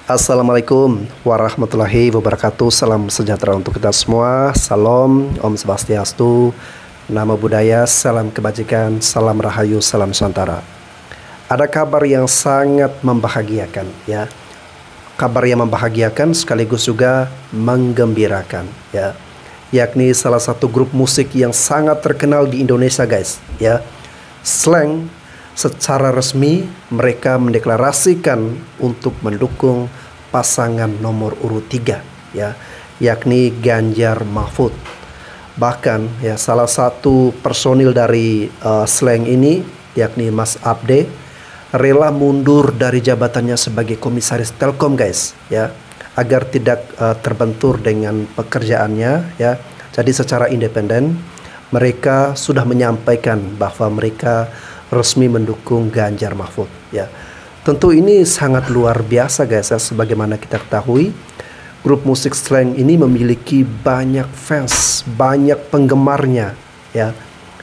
Assalamualaikum warahmatullahi wabarakatuh. Salam sejahtera untuk kita semua. Salam, Om Swastiastu, Namo Buddhaya, salam kebajikan, salam rahayu, salam Nusantara. Ada kabar yang sangat membahagiakan, ya. Kabar yang membahagiakan sekaligus juga menggembirakan, ya. Yakni salah satu grup musik yang sangat terkenal di Indonesia, guys, ya. Slank secara resmi mereka mendeklarasikan untuk mendukung pasangan nomor urut 3, ya, yakni Ganjar Mahfud. Bahkan ya salah satu personil dari Slank ini yakni Mas Abde rela mundur dari jabatannya sebagai komisaris Telkom, guys, ya, agar tidak terbentur dengan pekerjaannya, ya. Jadi secara independen mereka sudah menyampaikan bahwa mereka resmi mendukung Ganjar Mahfud, ya. Tentu ini sangat luar biasa, guys, ya. Sebagaimana kita ketahui, grup musik Slank ini memiliki banyak fans, banyak penggemarnya, ya.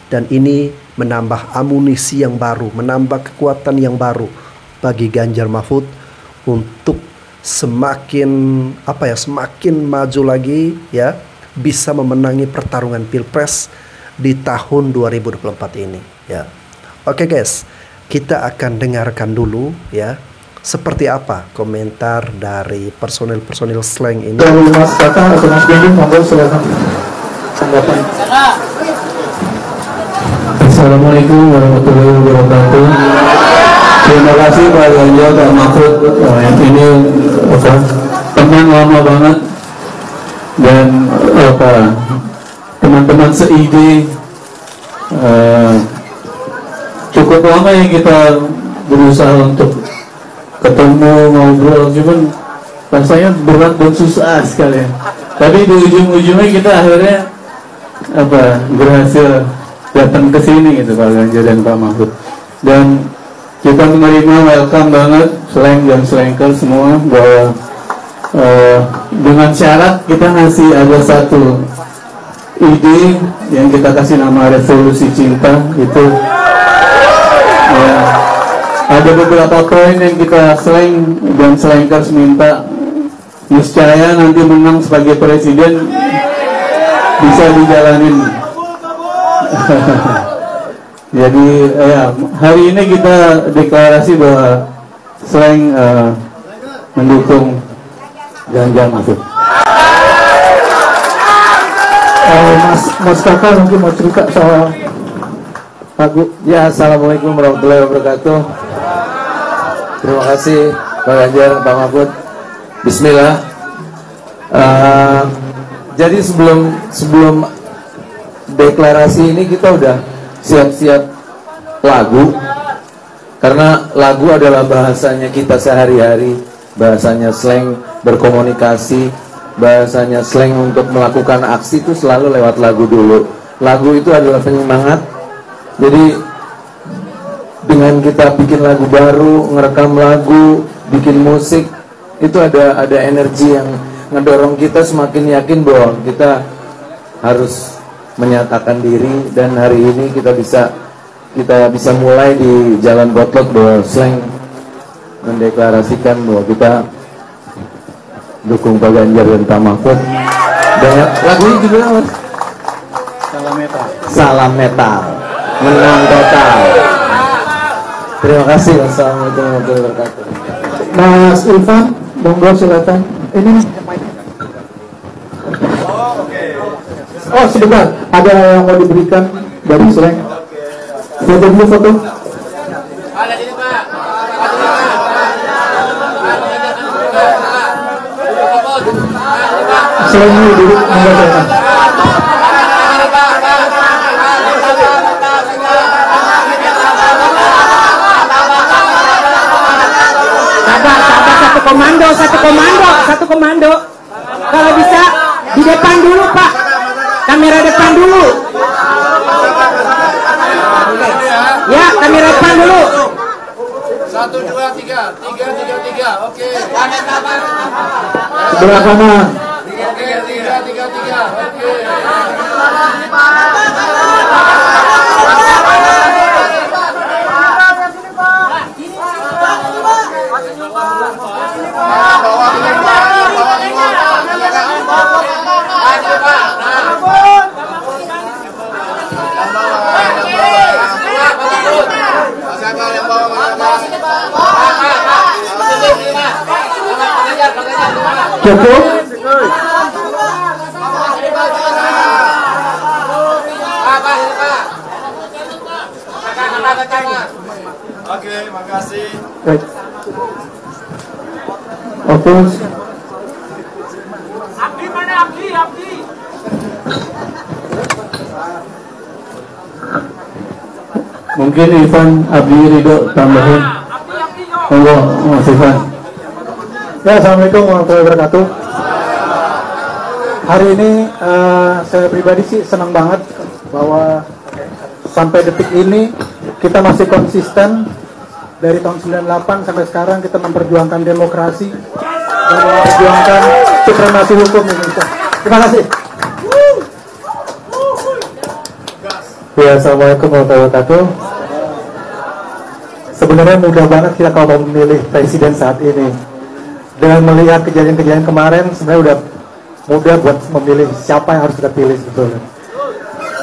Dan ini menambah amunisi yang baru, menambah kekuatan yang baru bagi Ganjar Mahfud untuk semakin semakin maju lagi, ya, bisa memenangi pertarungan Pilpres di tahun 2024 ini, ya. Oke, guys, kita akan dengarkan dulu, ya, seperti apa komentar dari personil Slank ini. Mas Kakak atau Mas Benny, monggo silakan tanggapan. Assalamualaikum warahmatullahi wabarakatuh. Terima kasih Pak Ganjar dan Mahfud. Yang ini teman lama banget dan teman-teman seide. Cukup lama yang kita berusaha untuk ketemu, ngobrol, cuman rasanya berat dan susah sekali. Tapi di ujung-ujungnya kita akhirnya berhasil datang ke sini gitu, Pak Ganjar dan Pak Mahfud. Dan kita menerima, welcome banget Slank dan Slanker semua, bahwa dengan syarat kita ngasih ada satu ide yang kita kasih nama revolusi cinta itu. Ya, ada beberapa poin yang kita Slank dan Slankers minta, niscaya nanti menang sebagai presiden bisa dijalanin. Jadi ya, hari ini kita deklarasi bahwa Slank mendukung Ganjar Mahfud. Mas Kakak mungkin mau cerita soal lagu. Ya, assalamualaikum warahmatullahi wabarakatuh. Terima kasih Pak Ganjar, Pak Mahfud. Bismillah. Jadi sebelum deklarasi ini kita udah siap-siap lagu, karena lagu adalah bahasanya kita sehari-hari, bahasanya Slank berkomunikasi, bahasanya Slank untuk melakukan aksi itu selalu lewat lagu dulu. Lagu itu adalah penyemangat. Jadi dengan kita bikin lagu baru, ngerekam lagu, bikin musik, itu ada energi yang ngedorong kita semakin yakin bahwa kita harus menyatakan diri. Dan hari ini kita bisa mulai di Jalan Potlot bahwa Slank mendeklarasikan bahwa kita dukung Pak Ganjar dan Pak Mahfud. Dan lagunya juga Salam Metal. Menang total. Terima kasih. Wassalamualaikum warahmatullahi wabarakatuh. Mas Irfan, monggo silakan. Ini sebentar, ada yang mau diberikan dari Slank. Foto dulu, foto. Slank ini dulu, monggo silakan. Satu komando. Kalau bisa di depan dulu, Pak. Kamera depan dulu. Ya, kamera depan dulu. 1, 2, 3. 3. Oke. Sebelah kanan. 3. Oke. Cukup? Oke, makasih. Baik. Oke. Abdi mana Abdi? Abdi. Mungkin Ivan Abdi Ridho tambahin. Monggo, Mas Ivan. Ya, assalamualaikum warahmatullahi wabarakatuh. Hari ini saya pribadi sih senang banget bahwa sampai detik ini kita masih konsisten dari tahun 98 sampai sekarang kita memperjuangkan demokrasi dan memperjuangkan supremasi hukum Indonesia. Terima kasih. Ya, assalamualaikum warahmatullahi wabarakatuh. Sebenarnya mudah banget kita kalau mau memilih presiden saat ini. Dengan melihat kejadian-kejadian kemarin, sebenarnya udah mudah buat memilih siapa yang harus kita pilih sebetulnya.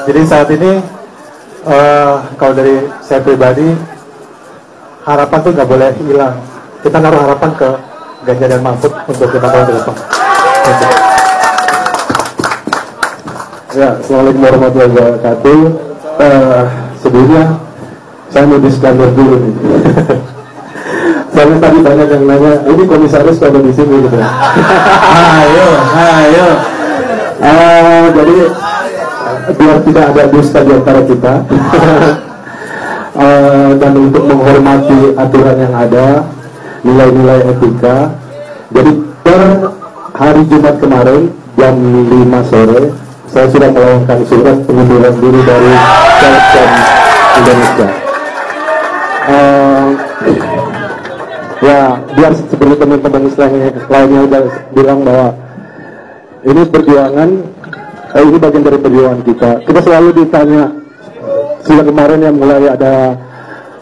Jadi saat ini, kalau dari saya pribadi, harapan tuh nggak boleh hilang. Kita naruh harapan ke Ganjar dan Mahfud untuk 5 tahun ke depan. Ya, assalamualaikum warahmatullahi wabarakatuh. Sebelumnya saya mau disclaimer dulu nih. Soalnya tadi banyak yang nanya, ini komisaris kalau di sini gitu. Ayo. Jadi biar tidak ada dusta di antara kita. Dan untuk menghormati aturan yang ada, nilai-nilai etika. Jadi per hari Jumat kemarin jam 5 sore saya sudah melayangkan surat pengunduran diri dari Telkom Indonesia. Ya, biar seperti teman-teman lainnya udah bilang bahwa ini perjuangan, ini bagian dari perjuangan kita. Kita selalu ditanya, sejak kemarin yang mulai ada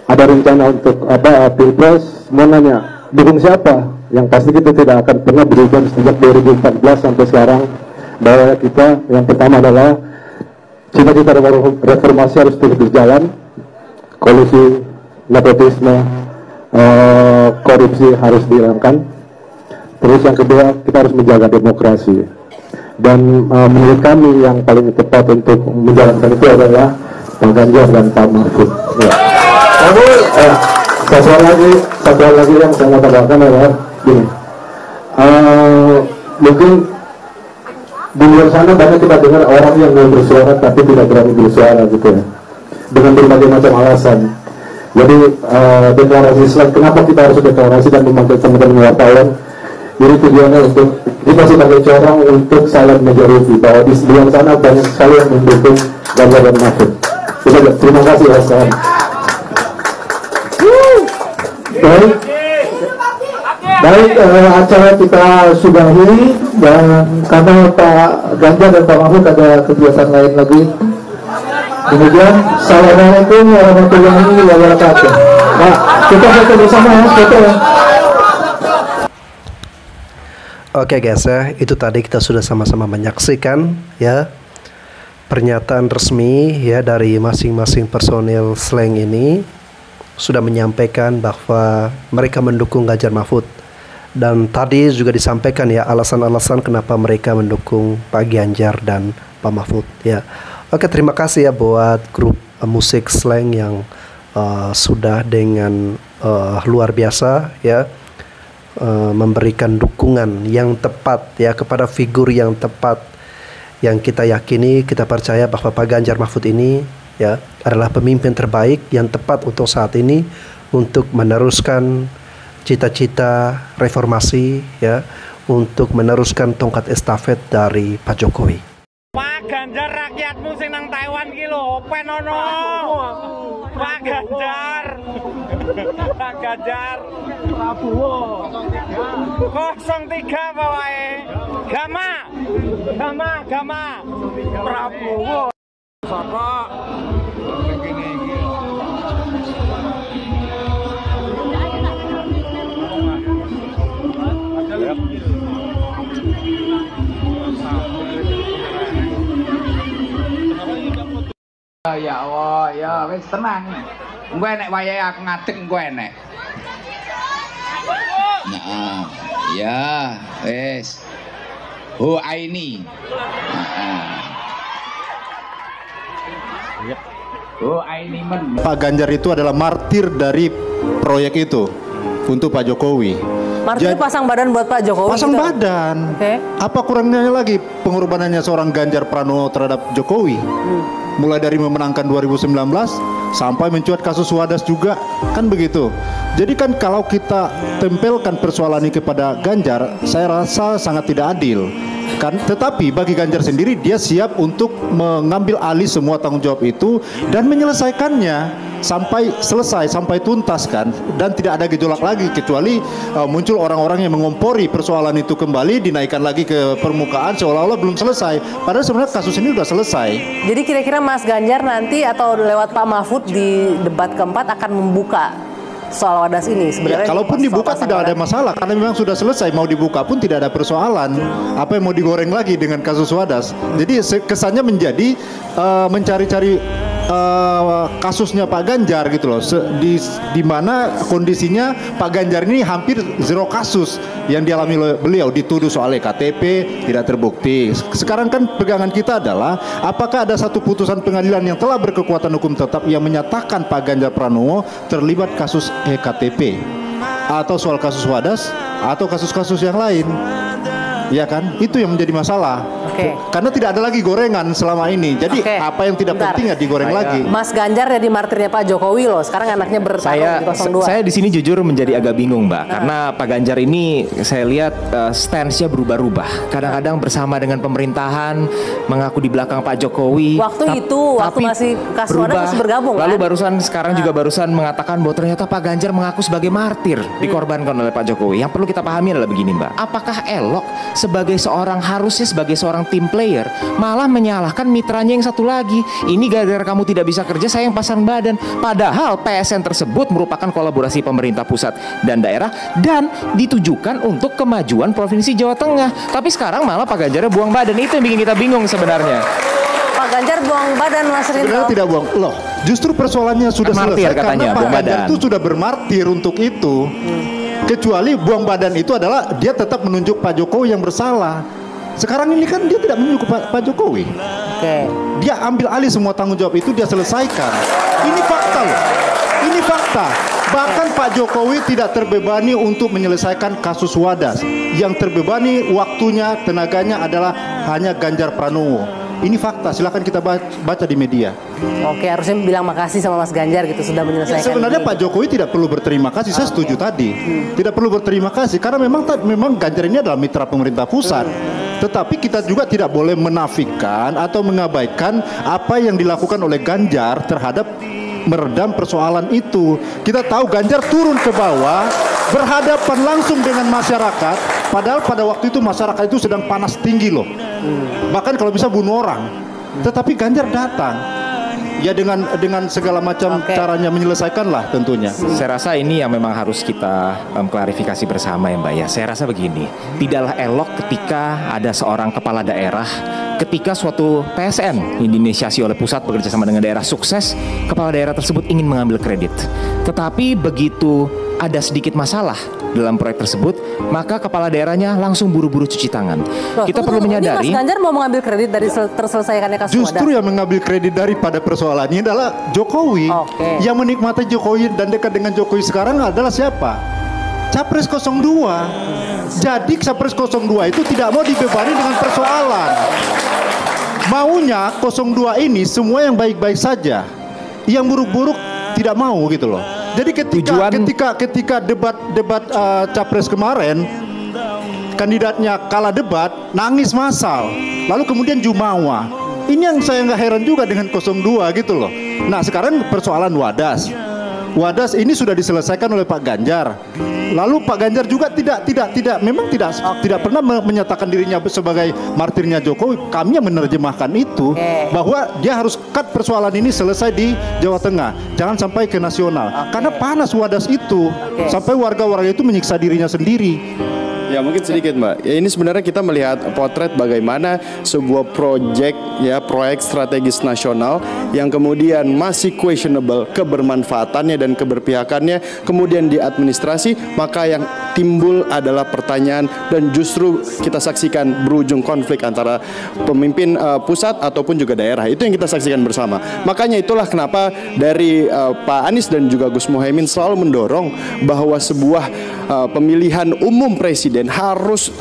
rencana untuk pilpres, mau nanya dukung siapa? Yang pasti kita tidak akan pernah berubah sejak 2014 sampai sekarang. Bahwa kita yang pertama adalah cita-cita reformasi harus terus berjalan, kolusi, nepotisme, korupsi harus dihilangkan. Terus yang kedua, kita harus menjaga demokrasi. Dan menurut kami yang paling tepat untuk menjalankan itu adalah Pak Ganjar dan Pak Mahfud. Ya. Satu hal lagi yang saya mau tambahkan adalah gini. Mungkin di luar sana banyak kita dengar orang yang mau bersuara tapi tidak berani bersuara gitu ya, dengan berbagai macam alasan. Jadi deklarasi Islam, kenapa kita harus deklarasi dan memanggil teman-teman wartawan? Ini tujuannya untuk kita sebagai corong untuk silent majority, bahwa di luar sana banyak sekali yang mendukung Ganjar dan Mahfud. Terima kasih ya. Baik, acara kita sudahi, dan karena Pak Ganjar dan Pak Mahfud ada kegiatan lain lagi. Kemudian, assalamualaikum warahmatullahi wabarakatuh. Nah, kita foto bersama ya, foto ya. Oke guys ya, itu tadi kita sudah sama-sama menyaksikan ya pernyataan resmi ya dari masing-masing personil Slang ini sudah menyampaikan bahwa mereka mendukung Ganjar Mahfud. Dan tadi juga disampaikan ya alasan-alasan kenapa mereka mendukung Pak Ganjar dan Pak Mahfud ya. Oke, terima kasih ya buat grup musik Slang yang sudah dengan luar biasa ya memberikan dukungan yang tepat ya kepada figur yang tepat, yang kita yakini, kita percaya bahwa Pak Ganjar Mahfud ini ya adalah pemimpin terbaik yang tepat untuk saat ini untuk meneruskan cita-cita reformasi ya, untuk meneruskan tongkat estafet dari Pak Jokowi. Pak Ganjar rakyatmu sing nang Taiwan ki lho, penono. Pak Ganjar. Pak Ganjar. Prabowo. 03 bawae. Gama. Prabowo. Sapa? Ya Allah, ya wis tenang. Engko enek wayahe aku ngadeg engko enek. Nah, ya wis. Ho Aini. Oh, Aini men. Pak Ganjar itu adalah martir dari proyek itu untuk Pak Jokowi. Martir pasang badan buat Pak Jokowi. Pasang gitu. badan. Apa kurangnya lagi pengorbanannya seorang Ganjar Pranowo terhadap Jokowi? Mulai dari memenangkan 2019 sampai mencuat kasus Wadas juga, kan begitu. Jadi kan kalau kita tempelkan persoalan ini kepada Ganjar, saya rasa sangat tidak adil. Kan, tetapi bagi Ganjar sendiri dia siap untuk mengambil alih semua tanggung jawab itu dan menyelesaikannya sampai selesai, sampai tuntas kan, dan tidak ada gejolak lagi kecuali muncul orang-orang yang mengompori persoalan itu kembali, dinaikkan lagi ke permukaan seolah-olah belum selesai. Padahal sebenarnya kasus ini sudah selesai. Jadi kira-kira Mas Ganjar nanti atau lewat Pak Mahfud di debat keempat akan membuka soal Wadas ini sebenarnya. Ya, kalaupun dibuka tidak ada masalah karena memang sudah selesai. Mau dibuka pun tidak ada persoalan. Apa yang mau digoreng lagi dengan kasus Wadas? Jadi kesannya menjadi mencari-cari kasusnya Pak Ganjar gitu loh. Di mana kondisinya Pak Ganjar ini hampir zero kasus yang dialami oleh beliau, dituduh soal KTP tidak terbukti. Sekarang kan pegangan kita adalah apakah ada satu putusan pengadilan yang telah berkekuatan hukum tetap yang menyatakan Pak Ganjar Pranowo terlibat kasus EKTP atau soal kasus Wadas atau kasus-kasus yang lain. Ya kan, itu yang menjadi masalah. Karena tidak ada lagi gorengan selama ini. Jadi apa yang tidak penting ya digoreng lagi. Mas Ganjar jadi martirnya Pak Jokowi loh. Sekarang anaknya bertarung di 02. Saya di sini jujur menjadi agak bingung, Mbak. Karena Pak Ganjar ini saya lihat stance-nya berubah-ubah. Kadang-kadang bersama dengan pemerintahan, mengaku di belakang Pak Jokowi. Waktu masih kasus Wadas masih bergabung. Lalu barusan sekarang juga barusan mengatakan bahwa ternyata Pak Ganjar mengaku sebagai martir dikorbankan oleh Pak Jokowi. Yang perlu kita pahami adalah begini, Mbak. Apakah elok harusnya sebagai seorang tim player malah menyalahkan mitranya yang satu lagi? Ini gara-gara kamu tidak bisa kerja saya yang pasang badan. Padahal PSN tersebut merupakan kolaborasi pemerintah pusat dan daerah dan ditujukan untuk kemajuan Provinsi Jawa Tengah. Tapi sekarang malah Pak Ganjar buang badan. Itu yang bikin kita bingung sebenarnya. Pak Ganjar buang badan, Mas Rinto. Sebenarnya tidak buang. Loh, justru persoalannya sudah selesai katanya, karena Pak Ganjar itu sudah bermartir untuk itu. Kecuali buang badan itu adalah dia tetap menunjuk Pak Jokowi yang bersalah. Sekarang ini kan dia tidak menunjuk Pak Jokowi. Dia ambil alih semua tanggung jawab itu, dia selesaikan. Ini fakta loh. Ini fakta. Bahkan Pak Jokowi tidak terbebani untuk menyelesaikan kasus Wadas. Yang terbebani waktunya, tenaganya adalah hanya Ganjar Pranowo. Ini fakta, silakan kita baca di media. Oke, harusnya bilang makasih sama Mas Ganjar gitu sudah menyelesaikan. Sebenarnya Pak Jokowi tidak perlu berterima kasih, saya setuju tadi. Tidak perlu berterima kasih karena memang Ganjar ini adalah mitra pemerintah pusat. Tetapi kita juga tidak boleh menafikan atau mengabaikan apa yang dilakukan oleh Ganjar terhadap meredam persoalan itu. Kita tahu Ganjar turun ke bawah, berhadapan langsung dengan masyarakat, padahal pada waktu itu masyarakat itu sedang panas tinggi loh. Bahkan kalau bisa bunuh orang. Tetapi Ganjar datang. Ya dengan segala macam caranya menyelesaikan lah tentunya. Saya rasa ini yang memang harus kita klarifikasi bersama ya Mbak ya. Saya rasa begini, tidaklah elok ketika ada seorang kepala daerah, ketika suatu PSN yang diinisiasi oleh pusat bekerja sama dengan daerah sukses, kepala daerah tersebut ingin mengambil kredit. Tetapi begitu ada sedikit masalah dalam proyek tersebut, maka kepala daerahnya langsung buru-buru cuci tangan. Kita perlu menyadari. Mas Ganjar mau mengambil kredit dari terselesaikannya kasus Wadas. Justru yang mengambil kredit daripada persoalannya adalah Jokowi. Yang menikmati Jokowi dan dekat dengan Jokowi sekarang adalah siapa? Capres 02. Jadi Capres 02 itu tidak mau dibebani dengan persoalan. Maunya 02 ini semua yang baik-baik saja. Yang buruk-buruk tidak mau gitu loh. Jadi ketika debat Capres kemarin, kandidatnya kalah debat, nangis massal, lalu kemudian jumawa. Ini yang saya nggak heran juga dengan 02 gitu loh. Nah sekarang persoalan Wadas ini sudah diselesaikan oleh Pak Ganjar. Lalu Pak Ganjar juga tidak pernah menyatakan dirinya sebagai martirnya Jokowi. Kami yang menerjemahkan itu bahwa dia harus cut persoalan ini selesai di Jawa Tengah, jangan sampai ke nasional. Karena panas Wadas itu sampai warga-warga itu menyiksa dirinya sendiri. Ya mungkin sedikit Mbak. Ya, ini sebenarnya kita melihat potret bagaimana sebuah proyek strategis nasional yang kemudian masih questionable kebermanfaatannya dan keberpihakannya, kemudian di administrasi, maka yang timbul adalah pertanyaan dan justru kita saksikan berujung konflik antara pemimpin pusat ataupun juga daerah. Itu yang kita saksikan bersama. Makanya itulah kenapa dari Pak Anies dan juga Gus Muhaimin selalu mendorong bahwa sebuah pemilihan umum presiden harus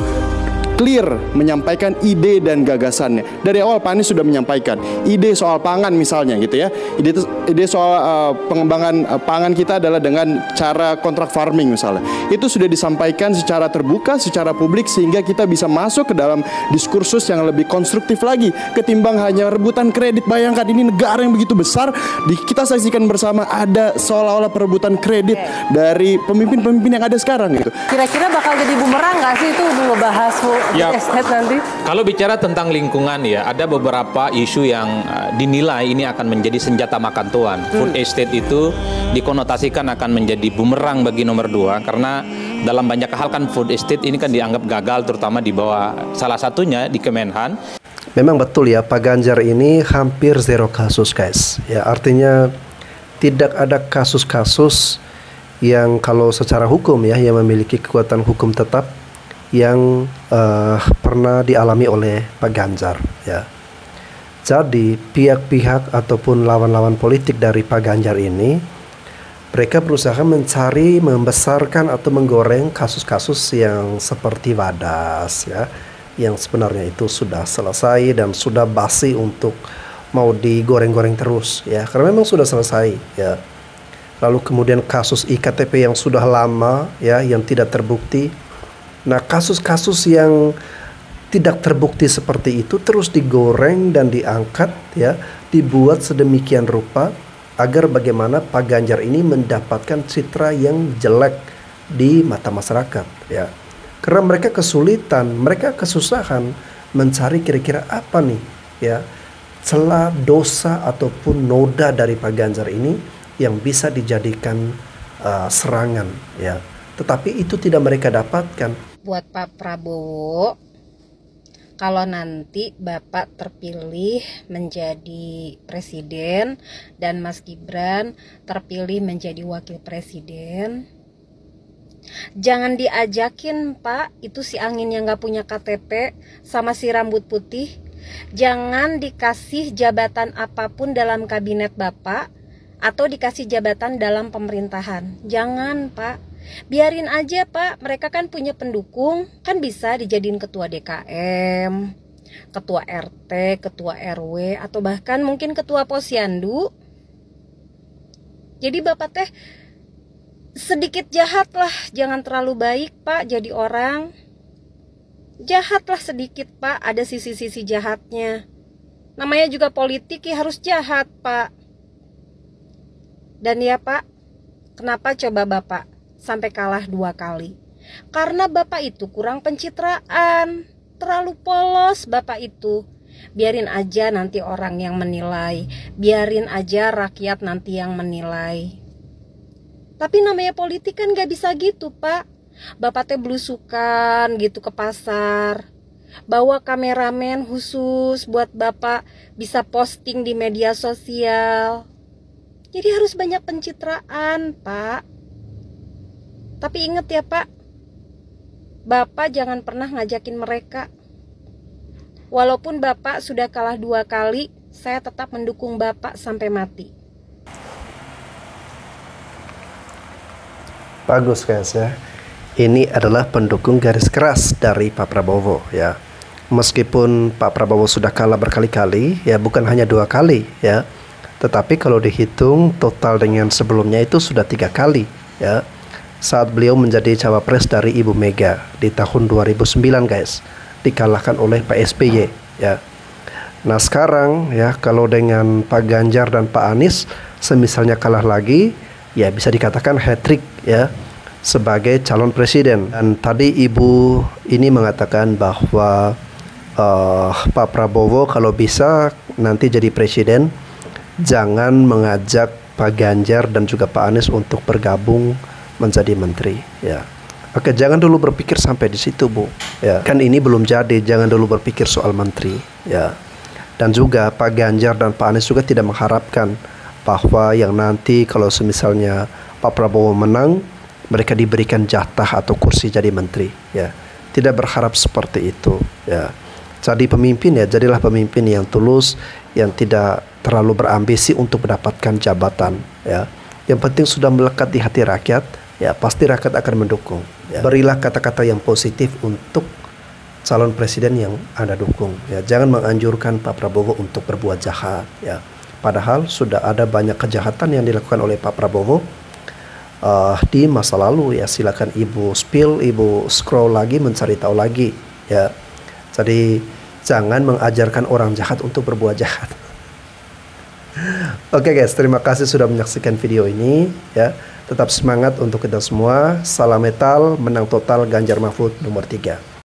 clear menyampaikan ide dan gagasannya. Dari awal Pak Anies sudah menyampaikan ide soal pangan misalnya gitu ya. Ide soal pengembangan pangan kita adalah dengan cara kontrak farming misalnya. Itu sudah disampaikan secara terbuka, secara publik sehingga kita bisa masuk ke dalam diskursus yang lebih konstruktif lagi ketimbang hanya rebutan kredit. Bayangkan ini negara yang begitu besar, kita saksikan bersama ada seolah-olah perebutan kredit dari pemimpin-pemimpin yang ada sekarang gitu. Kira-kira bakal jadi bumerang nggak sih itu ngebahas Ya, nanti? kalau bicara tentang lingkungan ya, ada beberapa isu yang dinilai ini akan menjadi senjata makan tuan. Food estate itu dikonotasikan akan menjadi bumerang bagi nomor 2 karena dalam banyak hal kan food estate ini kan dianggap gagal terutama di bawah salah satunya di Kemenhan. Memang betul ya, Pak Ganjar ini hampir zero kasus guys. Ya artinya tidak ada kasus-kasus yang kalau secara hukum ya yang memiliki kekuatan hukum tetap yang pernah dialami oleh Pak Ganjar ya. Jadi pihak-pihak ataupun lawan-lawan politik dari Pak Ganjar ini mereka berusaha mencari, membesarkan atau menggoreng kasus-kasus yang seperti Wadas ya, yang sebenarnya itu sudah selesai dan sudah basi untuk mau digoreng-goreng terus ya, karena memang sudah selesai ya. Lalu kemudian kasus IKTP yang sudah lama ya, yang tidak terbukti. Nah, kasus-kasus yang tidak terbukti seperti itu terus digoreng dan diangkat ya, dibuat sedemikian rupa agar bagaimana Pak Ganjar ini mendapatkan citra yang jelek di mata masyarakat ya. Karena mereka kesulitan, mereka kesusahan mencari kira-kira apa nih ya celah, dosa ataupun noda dari Pak Ganjar ini yang bisa dijadikan serangan ya. Tetapi itu tidak mereka dapatkan. Buat Pak Prabowo, kalau nanti Bapak terpilih menjadi presiden dan Mas Gibran terpilih menjadi wakil presiden, jangan diajakin Pak, itu si angin yang gak punya KTP sama si rambut putih. Jangan dikasih jabatan apapun dalam kabinet Bapak atau dikasih jabatan dalam pemerintahan. Jangan Pak. Biarin aja Pak, mereka kan punya pendukung, kan bisa dijadiin ketua DKM, ketua RT, ketua RW, atau bahkan mungkin ketua posyandu. Jadi Bapak teh sedikit jahat lah, jangan terlalu baik Pak jadi orang. Jahat lah sedikit Pak, ada sisi-sisi jahatnya. Namanya juga politik ya harus jahat Pak. Dan ya Pak, kenapa coba Bapak sampai kalah 2 kali? Karena Bapak itu kurang pencitraan, terlalu polos Bapak itu. Biarin aja nanti orang yang menilai, biarin aja rakyat nanti yang menilai. Tapi namanya politik kan gak bisa gitu Pak. Bapak teh belusukan gitu ke pasar, bawa kameramen khusus buat Bapak bisa posting di media sosial. Jadi harus banyak pencitraan Pak. Tapi ingat ya Pak, Bapak jangan pernah ngajakin mereka. Walaupun Bapak sudah kalah 2 kali, saya tetap mendukung Bapak sampai mati. Bagus guys ya. Ini adalah pendukung garis keras dari Pak Prabowo ya. Meskipun Pak Prabowo sudah kalah berkali-kali ya, bukan hanya 2 kali ya, tetapi kalau dihitung total dengan sebelumnya itu sudah 3 kali ya. Saat beliau menjadi cawapres dari Ibu Mega di tahun 2009 guys, dikalahkan oleh Pak SBY ya. Nah sekarang ya, kalau dengan Pak Ganjar dan Pak Anies semisalnya kalah lagi, ya bisa dikatakan hat-trick ya sebagai calon presiden. Dan tadi Ibu ini mengatakan bahwa Pak Prabowo kalau bisa nanti jadi presiden jangan mengajak Pak Ganjar dan juga Pak Anies untuk bergabung menjadi menteri ya. Oke, jangan dulu berpikir sampai di situ, Bu. Ya, kan ini belum jadi, jangan dulu berpikir soal menteri, ya. Dan juga Pak Ganjar dan Pak Anies juga tidak mengharapkan bahwa yang nanti kalau semisalnya Pak Prabowo menang, mereka diberikan jatah atau kursi jadi menteri, ya. Tidak berharap seperti itu, ya. Jadi pemimpin ya, jadilah pemimpin yang tulus, yang tidak terlalu berambisi untuk mendapatkan jabatan, ya. Yang penting sudah melekat di hati rakyat, ya pasti rakyat akan mendukung. Ya. Berilah kata-kata yang positif untuk calon presiden yang Anda dukung. Ya, jangan menganjurkan Pak Prabowo untuk berbuat jahat. Ya, padahal sudah ada banyak kejahatan yang dilakukan oleh Pak Prabowo di masa lalu. Ya, silakan Ibu spill, Ibu scroll lagi, mencari tahu lagi. Ya, jadi jangan mengajarkan orang jahat untuk berbuat jahat. Oke guys, terima kasih sudah menyaksikan video ini. Ya. Tetap semangat untuk kita semua. Salam metal, menang total, Ganjar Mahfud nomor 3.